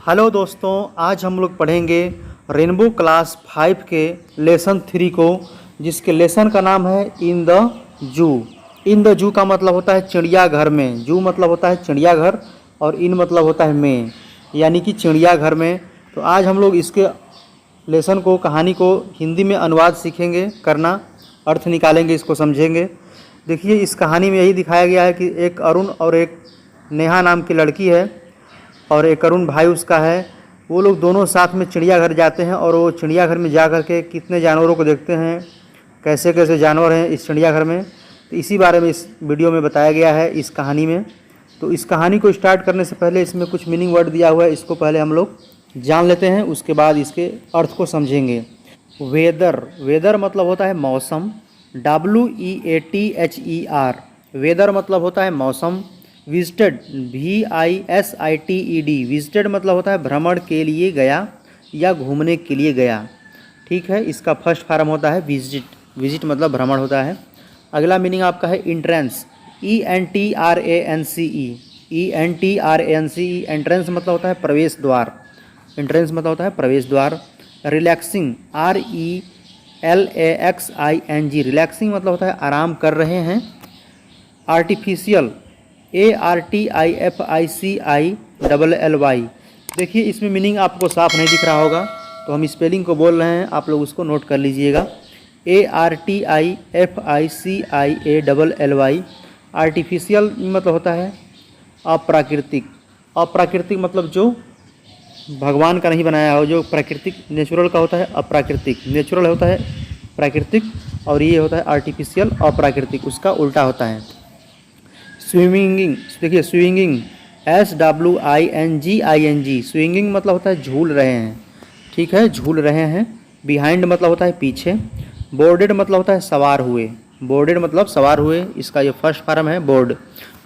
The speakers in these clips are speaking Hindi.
हेलो दोस्तों, आज हम लोग पढ़ेंगे रेनबो क्लास 5 के लेसन 3 को, जिसके लेसन का नाम है इन द जू। इन द जू का मतलब होता है चिड़ियाघर में। जू मतलब होता है चिड़ियाघर और इन मतलब होता है में, यानी कि चिड़ियाघर में। तो आज हम लोग इसके लेसन को, कहानी को हिंदी में अनुवाद सीखेंगे करना, अर्थ निकालेंगे, इसको समझेंगे। देखिए, इस कहानी में यही दिखाया गया है कि एक अरुण और एक नेहा नाम की लड़की है और एक अरुण भाई उसका है। वो लोग दोनों साथ में चिड़ियाघर जाते हैं और वो चिड़ियाघर में जा कर के कितने जानवरों को देखते हैं, कैसे कैसे जानवर हैं इस चिड़ियाघर में। तो इसी बारे में इस वीडियो में बताया गया है, इस कहानी में। तो इस कहानी को स्टार्ट करने से पहले इसमें कुछ मीनिंग वर्ड दिया हुआ है, इसको पहले हम लोग जान लेते हैं, उसके बाद इसके अर्थ को समझेंगे। वेदर, वेदर मतलब होता है मौसम। WEATHER, वेदर मतलब होता है मौसम। विजिटेड, VISITED, विजिटेड मतलब होता है भ्रमण के लिए गया या घूमने के लिए गया। ठीक है, इसका फर्स्ट फॉर्म होता है विजिट। विजिट मतलब भ्रमण होता है। अगला मीनिंग आपका है इंट्रेंस, ENTRANCE, ENTRANCE, एंट्रेंस मतलब होता है प्रवेश द्वार। एंट्रेंस मतलब होता है प्रवेश द्वार। रिलैक्सिंग, RELAXING, रिलैक्सिंग मतलब होता है आराम कर रहे हैं। आर्टिफिशियल, ARTIFICILLY, देखिए इसमें मीनिंग आपको साफ नहीं दिख रहा होगा, तो हम स्पेलिंग को बोल रहे हैं, आप लोग उसको नोट कर लीजिएगा। ARTIFICIALLY, आर्टिफिशियल मतलब होता है अप्राकृतिक। अप्राकृतिक मतलब जो भगवान का नहीं बनाया हो, जो प्राकृतिक नेचुरल का होता है अप्राकृतिक। नेचुरल होता है प्राकृतिक और ये होता है आर्टिफिशियल अप्राकृतिक, उसका उल्टा होता है। स्विमिंगिंग, देखिए स्विंगिंग, SWINGING, स्विंगिंग मतलब होता है झूल रहे हैं। ठीक है, झूल रहे हैं। बिहाइंड मतलब होता है पीछे। बोर्डेड मतलब होता है सवार हुए। बोर्डेड मतलब सवार हुए, इसका ये फर्स्ट फॉर्म है बोर्ड।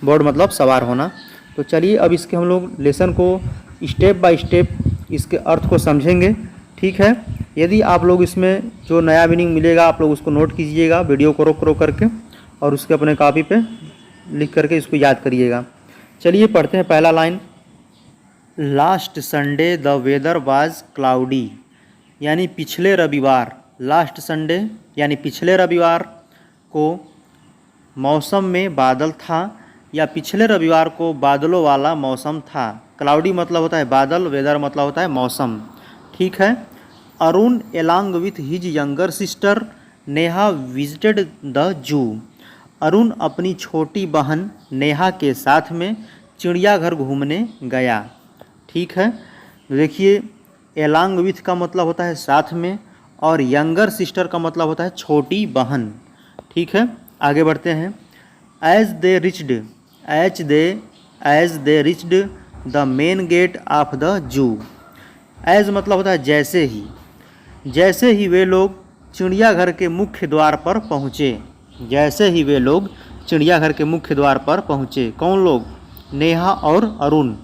बोर्ड मतलब सवार होना। तो चलिए अब इसके हम लोग लेसन को स्टेप बाय स्टेप इसके अर्थ को समझेंगे। ठीक है, यदि आप लोग इसमें जो नया मीनिंग मिलेगा आप लोग उसको नोट कीजिएगा, वीडियो को रोक रोक करके, और उसके अपने कॉपी पे लिख करके इसको याद करिएगा। चलिए पढ़ते हैं पहला लाइन। Last Sunday the weather was cloudy, यानी पिछले रविवार, लास्ट संडे यानी पिछले रविवार को मौसम में बादल था, या पिछले रविवार को बादलों वाला मौसम था। क्लाउडी मतलब होता है बादल, वेदर मतलब होता है मौसम। ठीक है। Arun along with his younger sister Neha visited the zoo, Arun अपनी छोटी बहन नेहा के साथ में चिड़ियाघर घूमने गया। ठीक है, देखिए एलॉन्ग विथ का मतलब होता है साथ में, और यंगर सिस्टर का मतलब होता है छोटी बहन। ठीक है, आगे बढ़ते हैं। As they reached the main gate of the zoo, as मतलब होता है जैसे ही, जैसे ही वे लोग चिड़ियाघर के मुख्य द्वार पर पहुँचे। जैसे ही वे लोग चिड़ियाघर के मुख्य द्वार पर पहुँचे। कौन लोग? नेहा और अरुण।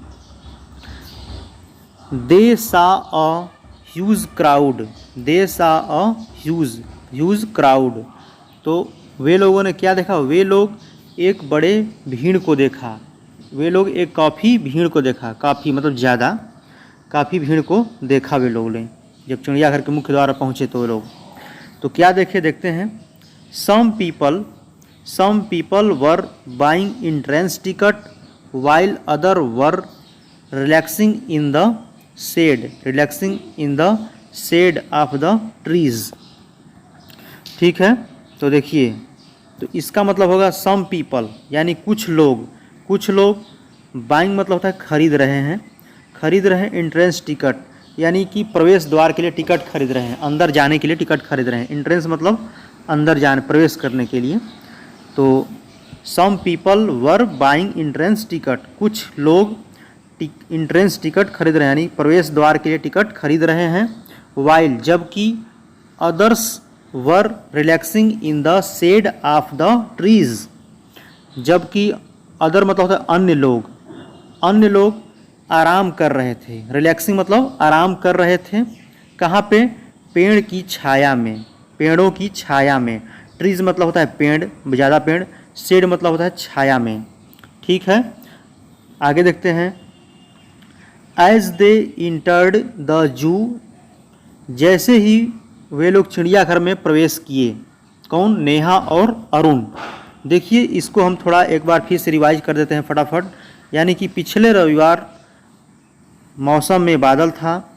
दे सा अ ह्यूज क्राउड, दे सा अ ह्यूज क्राउड, तो वे लोगों ने क्या देखा? वे लोग एक बड़े भीड़ को देखा। वे लोग एक काफ़ी भीड़ को देखा, काफ़ी मतलब ज़्यादा, काफ़ी भीड़ को देखा वे लोग ने जब चिड़ियाघर के मुख्य द्वार पर पहुँचे। तो वे लोग तो क्या देखे, देखते हैं। Some people were buying entrance ticket while other were relaxing in the shade of the trees। ठीक है, तो देखिए, तो इसका मतलब होगा some people यानी कुछ लोग बाइंग मतलब होता है खरीद रहे हैं एंट्रेंस टिकट यानी कि प्रवेश द्वार के लिए टिकट खरीद रहे हैं, अंदर जाने के लिए टिकट खरीद रहे हैं। एंट्रेंस मतलब अंदर जाने, प्रवेश करने के लिए। तो some people were buying entrance ticket, कुछ लोग एंट्रेंस टिकट खरीद रहे हैं यानी प्रवेश द्वार के लिए टिकट खरीद रहे हैं। वाइल, जबकि others were relaxing in the shade of the trees, जबकि अदर मतलब होता है अन्य लोग आराम कर रहे थे। रिलैक्सिंग मतलब आराम कर रहे थे। कहाँ पे? पेड़ की छाया में, पेड़ों की छाया में। ट्रीज मतलब होता है पेड़, ज़्यादा पेड़। शेड मतलब होता है छाया में। ठीक है, आगे देखते हैं। As they entered the zoo, जैसे ही वे लोग चिड़ियाघर में प्रवेश किए। कौन? नेहा और अरुण। देखिए इसको हम थोड़ा एक बार फिर से रिवाइज कर देते हैं फटाफट। यानी कि पिछले रविवार मौसम में बादल था।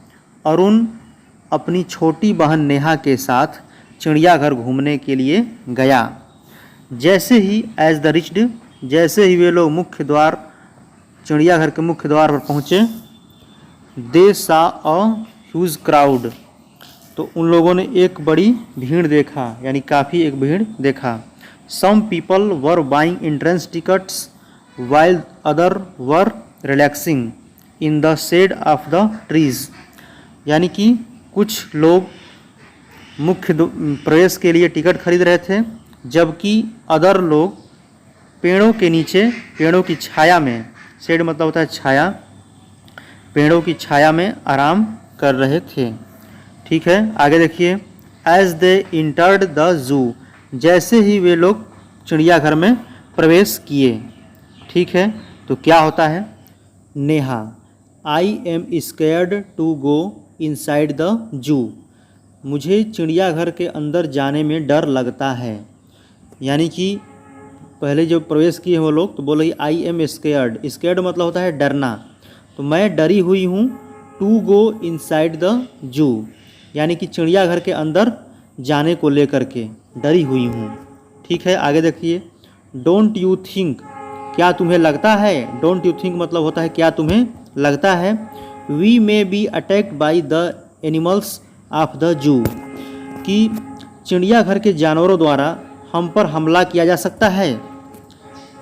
अरुण अपनी छोटी बहन नेहा के साथ चिड़ियाघर घूमने के लिए गया। जैसे ही एज द रिच्ड, जैसे ही वे लोग मुख्य द्वार, चिड़ियाघर के मुख्य द्वार पर पहुँचे, दे सा अ ह्यूज क्राउड, तो उन लोगों ने एक बड़ी भीड़ देखा, यानी काफ़ी एक भीड़ देखा। Some people were buying entrance tickets while other were relaxing in the shade of the trees, यानी कि कुछ लोग मुख्य प्रवेश के लिए टिकट खरीद रहे थे, जबकि अदर लोग पेड़ों के नीचे, पेड़ों की छाया में, शेड मतलब होता है छाया, पेड़ों की छाया में आराम कर रहे थे। ठीक है, आगे देखिए। As they entered the zoo, जैसे ही वे लोग चिड़ियाघर में प्रवेश किए। ठीक है, तो क्या होता है? Neha, I am scared to go inside the zoo, मुझे चिड़ियाघर के अंदर जाने में डर लगता है। यानी कि पहले जो प्रवेश किए वो लोग, तो बोले आई एम स्केयर्ड, स्केयर्ड मतलब होता है डरना, तो मैं डरी हुई हूँ। टू गो इनसाइड द जू, यानी कि चिड़ियाघर के अंदर जाने को लेकर के डरी हुई हूँ। ठीक है, आगे देखिए। डोंट यू थिंक, क्या तुम्हें लगता है? डोंट यू थिंक मतलब होता है क्या तुम्हें लगता है। We may be attacked by the animals of the zoo, कि चिड़ियाघर के जानवरों द्वारा हम पर हमला किया जा सकता है।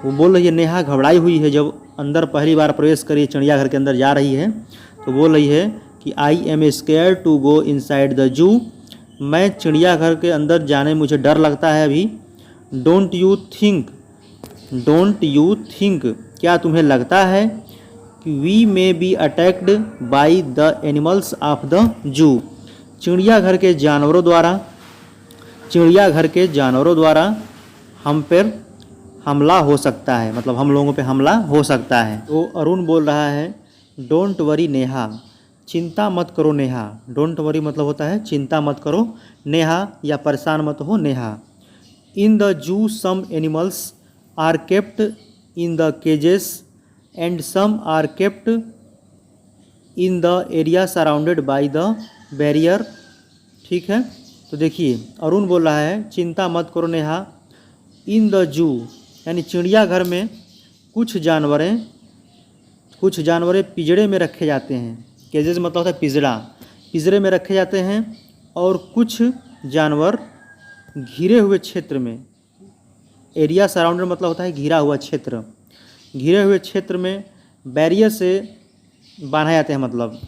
वो बोल रही है, नेहा घबराई हुई है, जब अंदर पहली बार प्रवेश करी चिड़ियाघर के अंदर जा रही है, तो बोल रही है कि I am scare to go inside the zoo, मैं चिड़ियाघर के अंदर जाने मुझे डर लगता है अभी। Don't you think, don't you think, क्या तुम्हें लगता है कि we may be attacked by the animals of the zoo, चिड़ियाघर के जानवरों द्वारा, चिड़ियाघर के जानवरों द्वारा हम पर हमला हो सकता है, मतलब हम लोगों पे हमला हो सकता है। तो अरुण बोल रहा है, डोंट वरी नेहा, चिंता मत करो नेहा। डोंट वरी मतलब होता है चिंता मत करो नेहा, या परेशान मत हो Neha. In the zoo some animals are kept in the cages and some are kept in the area surrounded by the barrier. ठीक है, तो देखिए अरुण बोल रहा है, चिंता मत करो नेहा। इन द जू, यानी चिड़ियाघर में कुछ जानवरें पिंजड़े में रखे जाते हैं। केजेस मतलब होता है पिंजड़ा, पिंजरे में रखे जाते हैं, और कुछ जानवर घिरे हुए क्षेत्र में, एरिया सराउंडेड मतलब होता है घिरा हुआ क्षेत्र, घिरे हुए क्षेत्र में बैरियर से बांधा जाते हैं। मतलब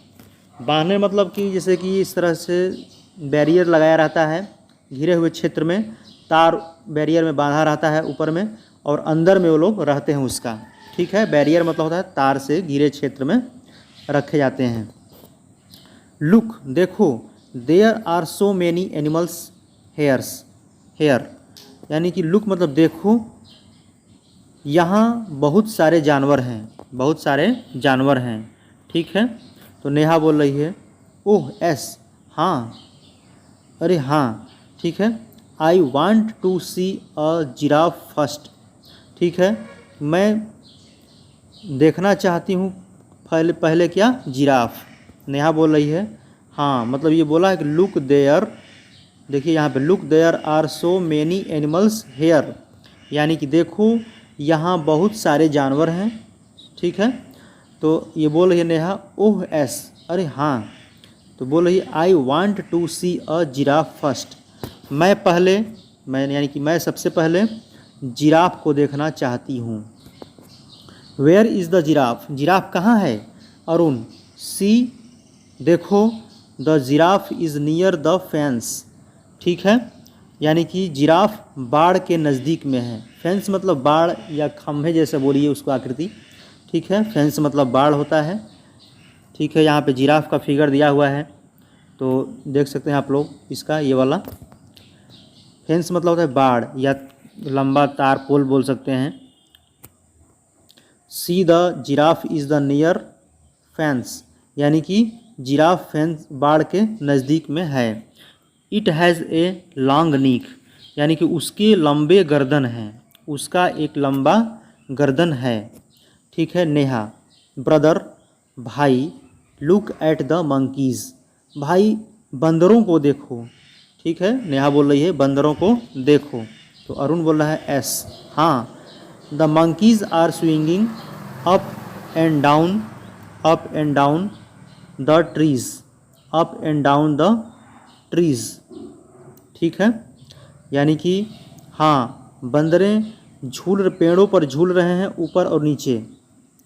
बांधने मतलब कि जैसे कि इस तरह से बैरियर लगाया रहता है, घिरे हुए क्षेत्र में तार बैरियर में बांधा रहता है ऊपर में, और अंदर में वो लोग रहते हैं उसका। ठीक है, बैरियर मतलब होता है तार से घिरे क्षेत्र में रखे जाते हैं। लुक, देखो, there are so many animals here, यानी कि लुक मतलब देखो, यहाँ बहुत सारे जानवर हैं, बहुत सारे जानवर हैं। ठीक है, तो नेहा बोल रही है, ओह एस, हाँ, अरे हाँ, ठीक है। I want to see a giraffe first, ठीक है, मैं देखना चाहती हूँ पहले क्या? जिराफ। नेहा बोल रही है, हाँ, मतलब ये बोला है कि लुक देयर, देखिए यहाँ पे look there are so many animals here, यानी कि देखो यहाँ बहुत सारे जानवर हैं। ठीक है, तो ये बोल रही है नेहा, ओह एस, अरे हाँ, तो बोल रही है I want to see a giraffe first, मैं यानी कि मैं सबसे पहले जिराफ को देखना चाहती हूँ। Where is the giraffe, giraffe कहाँ है? अरुण, सी, देखो, the giraffe is near the fence, ठीक है, यानी कि जिराफ बाड़ के नज़दीक में है। फेंस मतलब बाड़ या खम्भे जैसे बोलिए उसको आकृति। ठीक है, फेंस मतलब बाड़ होता है। ठीक है, यहाँ पे जिराफ का फिगर दिया हुआ है, तो देख सकते हैं आप लोग इसका, ये वाला फेंस मतलब होता है बाड़ या लंबा तार पोल बोल सकते हैं। See the giraffe is the near fence, यानी कि जिराफ फेंस बाड़ के नज़दीक में है। इट हैज़ ए लॉन्ग नीक, यानी कि उसके लंबे गर्दन हैं, उसका एक लंबा गर्दन है। ठीक है। नेहा, ब्रदर भाई, लुक एट द मंकीज़, भाई बंदरों को देखो। ठीक है। नेहा बोल रही है बंदरों को देखो, तो अरुण बोल रहा है एस, हाँ। The monkeys are swinging up and down, up and down the trees, up and down the trees. ठीक है। यानी कि हाँ, बंदरें पेड़ों पर झूल रहे हैं ऊपर और नीचे।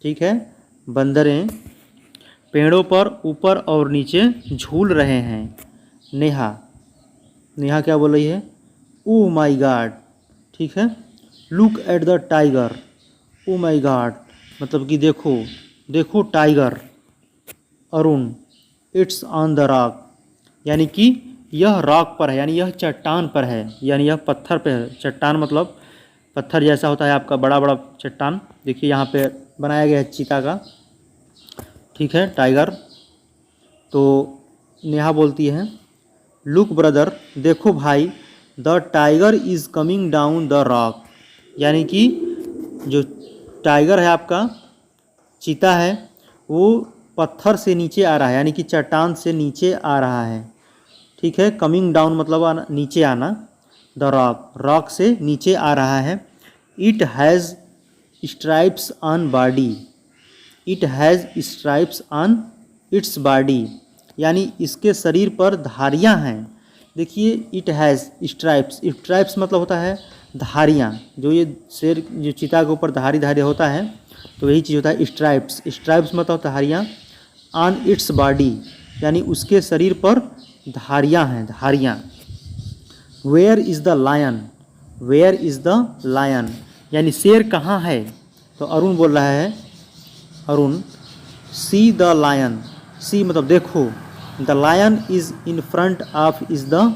ठीक है। बंदरें पेड़ों पर ऊपर और नीचे झूल रहे हैं। नेहा, नेहा क्या बोल रही है? Oh my God. ठीक है। Look at the tiger, oh my God, मतलब कि देखो, देखो tiger. Arun, it's on the rock, यानी कि यह रॉक पर है, यानी यह चट्टान पर है, यानी यह पत्थर पे है। चट्टान मतलब पत्थर जैसा होता है आपका बड़ा बड़ा चट्टान। देखिए यहाँ पे बनाया गया है चीता का। ठीक है। टाइगर। तो नेहा बोलती है लुक ब्रदर, देखो भाई, the tiger is coming down the rock, यानी कि जो टाइगर है आपका, चीता है, वो पत्थर से नीचे आ रहा है, यानी कि चट्टान से नीचे आ रहा है। ठीक है। कमिंग डाउन मतलब नीचे आना, द रॉक, रॉक से नीचे आ रहा है। It has stripes on body, it has stripes on its body, यानी इसके शरीर पर धारियाँ हैं। देखिए, इट हैज़ स्ट्राइप्स, स्ट्राइप्स मतलब होता है धारियाँ, जो ये शेर जो चीता के ऊपर धारी धारी होता है, तो यही चीज़ होता है स्ट्राइप्स। स्ट्राइप्स मतलब धारियाँ। ऑन इट्स बॉडी, यानी उसके शरीर पर धारियाँ हैं, धारियाँ। Where is the lion, where is the lion, यानी शेर कहाँ है? तो अरुण बोल रहा है, Arun, see the lion, see मतलब देखो, the lion is in front of is the,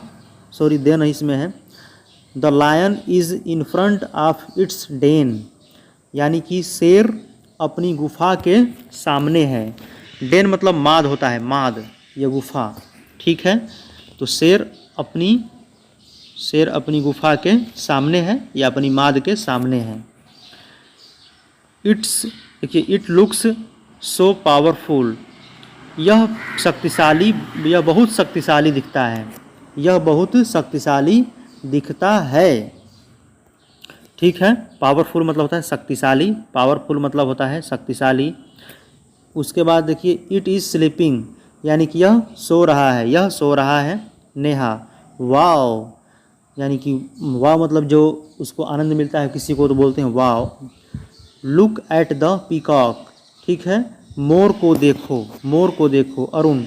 sorry दे नहीं इसमें है, the lion is in front of its den, यानी कि शेर अपनी गुफा के सामने है। डेन मतलब माद होता है, माद, ये गुफा। ठीक है। तो शेर अपनी गुफा के सामने है या अपनी माद के सामने है। इट्स, देखिए, इट लुक्स सो पावरफुल, यह शक्तिशाली, यह बहुत शक्तिशाली दिखता है, यह बहुत शक्तिशाली दिखता है। ठीक है। पावरफुल मतलब होता है शक्तिशाली, पावरफुल मतलब होता है शक्तिशाली। उसके बाद देखिए, इट इज़ स्लीपिंग, यानी कि यह सो रहा है, यह सो रहा है। नेहा, वाओ, यानी कि वाह मतलब जो उसको आनंद मिलता है किसी को तो बोलते हैं wow. Look at the peacock, ठीक है, मोर को देखो, मोर को देखो। Arun,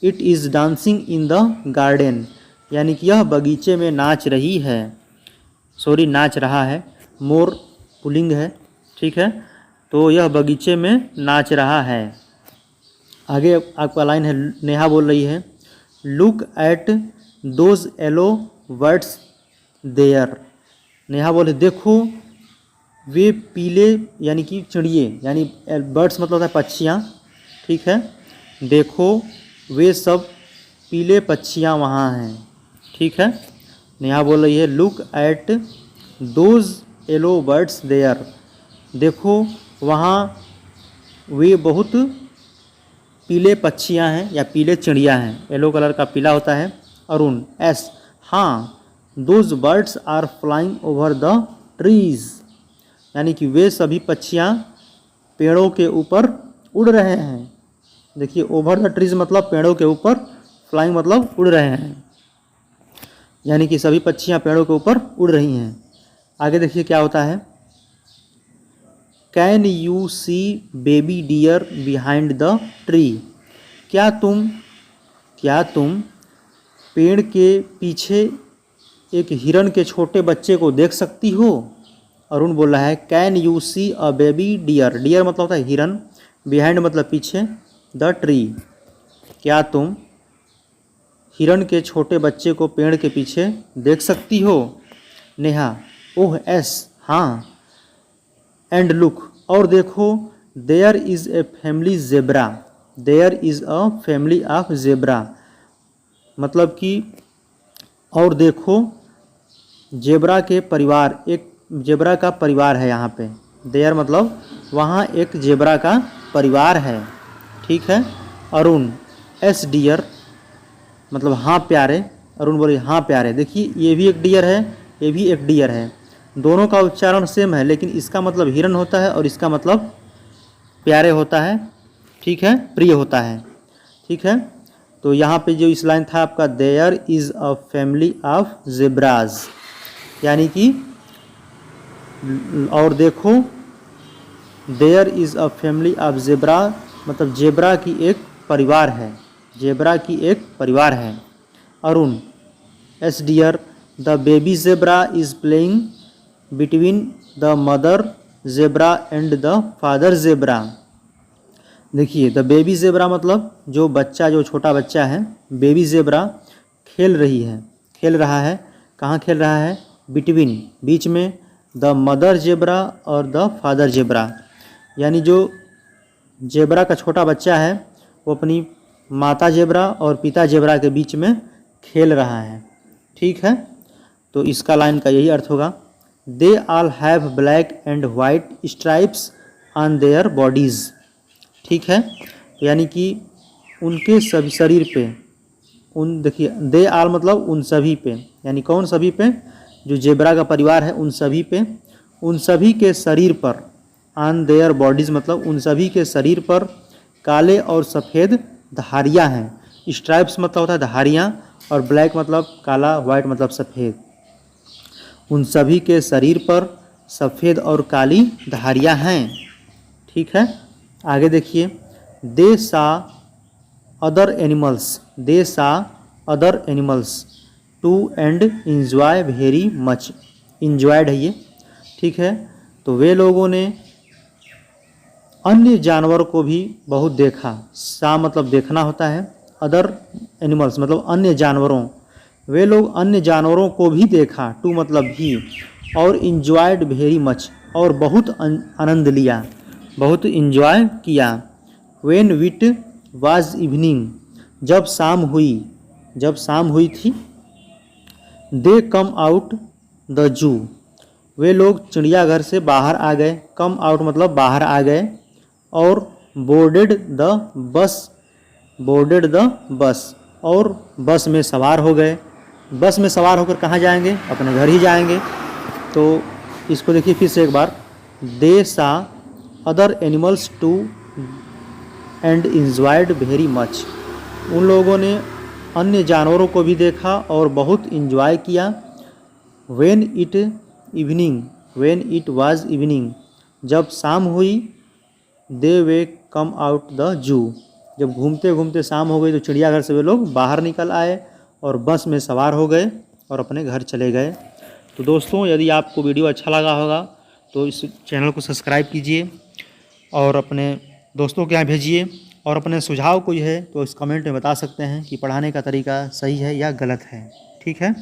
it is dancing in the garden, यानी कि यह बगीचे में नाच रही है, सॉरी नाच रहा है, मोर पुल्लिंग है। ठीक है। तो यह बगीचे में नाच रहा है। आगे आपका लाइन है, नेहा बोल रही है, look at those yellow birds there. Neha बोले देखो वे पीले, यानी कि चिड़िए, यानी बर्ड्स मतलब होता है पक्षियाँ। ठीक है। देखो वे सब पीले पक्षियाँ वहाँ हैं। ठीक है। नेहा बोल रही है, look at those yellow birds there, देखो वहाँ वे बहुत पीले पक्षियाँ हैं या पीले चिड़िया हैं, येलो कलर का पीला होता है। अरुण, एस, हाँ, those birds are flying over the trees, यानी कि वे सभी पक्षियाँ पेड़ों के ऊपर उड़ रहे हैं। देखिए, ओवर द ट्रीज़ मतलब पेड़ों के ऊपर, फ्लाइंग मतलब उड़ रहे हैं, यानी कि सभी पक्षियाँ पेड़ों के ऊपर उड़ रही हैं। आगे देखिए क्या होता है, can you see baby deer behind the tree, क्या तुम पेड़ के पीछे एक हिरन के छोटे बच्चे को देख सकती हो? अरुण बोल रहा है, can you see a baby deer, deer मतलब होता है हिरन, बिहाइंड मतलब पीछे, द ट्री, क्या तुम हिरन के छोटे बच्चे को पेड़ के पीछे देख सकती हो? नेहा, ओह एस, हाँ। एंड लुक, और देखो, there is a family zebra, there is a family of zebra, मतलब कि और देखो ज़ेब्रा के परिवार, एक ज़ेब्रा का परिवार है यहाँ पे। देयर मतलब वहाँ एक ज़ेब्रा का परिवार है, ठीक है। अरुण, एस डियर मतलब हाँ प्यारे, अरुण बोले हाँ प्यारे। देखिए ये भी एक डियर है, ये भी एक डियर है, दोनों का उच्चारण सेम है, लेकिन इसका मतलब हिरन होता है और इसका मतलब प्यारे होता है, ठीक है, प्रिय होता है, ठीक है। तो यहाँ पे जो इस लाइन था आपका, there is a family of zebras, यानी कि और देखो there is a family of zebra मतलब ज़ेब्रा की एक परिवार है, ज़ेब्रा की एक परिवार है। Arun, yes dear the baby zebra is playing between the mother zebra and the father zebra. देखिए द बेबी ज़ेब्रा मतलब जो बच्चा, जो छोटा बच्चा है, बेबी ज़ेब्रा खेल रही है, खेल रहा है, कहाँ खेल रहा है, बिटवीन बीच में, द मदर ज़ेब्रा और द फादर ज़ेब्रा, यानी जो ज़ेब्रा का छोटा बच्चा है वो अपनी माता ज़ेब्रा और पिता ज़ेब्रा के बीच में खेल रहा है, ठीक है। तो इसका लाइन का यही अर्थ होगा, they all have black and white stripes on their bodies, ठीक है। यानी कि उनके सभी शरीर पे, उन देखिए दे आल मतलब उन सभी पे, यानी कौन सभी पे, जो ज़ेब्रा का परिवार है उन सभी पे, उन सभी के शरीर पर, ऑन देयर बॉडीज़ मतलब उन सभी के शरीर पर काले और सफ़ेद धारियाँ हैं। स्ट्राइप्स मतलब होता है धारियाँ, और ब्लैक मतलब काला, वाइट मतलब सफ़ेद। उन सभी के शरीर पर सफ़ेद और काली धारियाँ हैं, ठीक है। आगे देखिए, दे saw other animals, they saw other animals too and enjoy very much, enjoyed है ये, ठीक है। तो वे लोगों ने अन्य जानवर को भी बहुत देखा, सा मतलब देखना होता है, अदर एनिमल्स मतलब अन्य जानवरों, वे लोग अन्य जानवरों को भी देखा, टू मतलब भी, और इंजॉयड वेरी मच और बहुत आनंद लिया, बहुत इंजॉय किया। व्हेन विट वाज इवनिंग जब शाम हुई, जब शाम हुई थी, दे कम आउट द जू वे लोग चिड़ियाघर से बाहर आ गए, कम आउट मतलब बाहर आ गए, और boarded the bus, boarded the bus और बस में सवार हो गए। बस में सवार होकर कहाँ जाएंगे, अपने घर ही जाएंगे। तो इसको देखिए फिर से एक बार, they saw other animals too and enjoyed very much, उन लोगों ने अन्य जानवरों को भी देखा और बहुत इंजॉय किया। When it evening, when it was evening जब शाम हुई, दे वे कम आउट द जू जब घूमते घूमते शाम हो गई तो चिड़ियाघर से वे लोग बाहर निकल आए और बस में सवार हो गए और अपने घर चले गए। तो दोस्तों यदि आपको वीडियो अच्छा लगा होगा तो इस चैनल को सब्सक्राइब कीजिए और अपने दोस्तों के यहाँ भेजिए, और अपने सुझाव कोई है तो इस कमेंट में बता सकते हैं कि पढ़ाने का तरीका सही है या गलत है, ठीक है।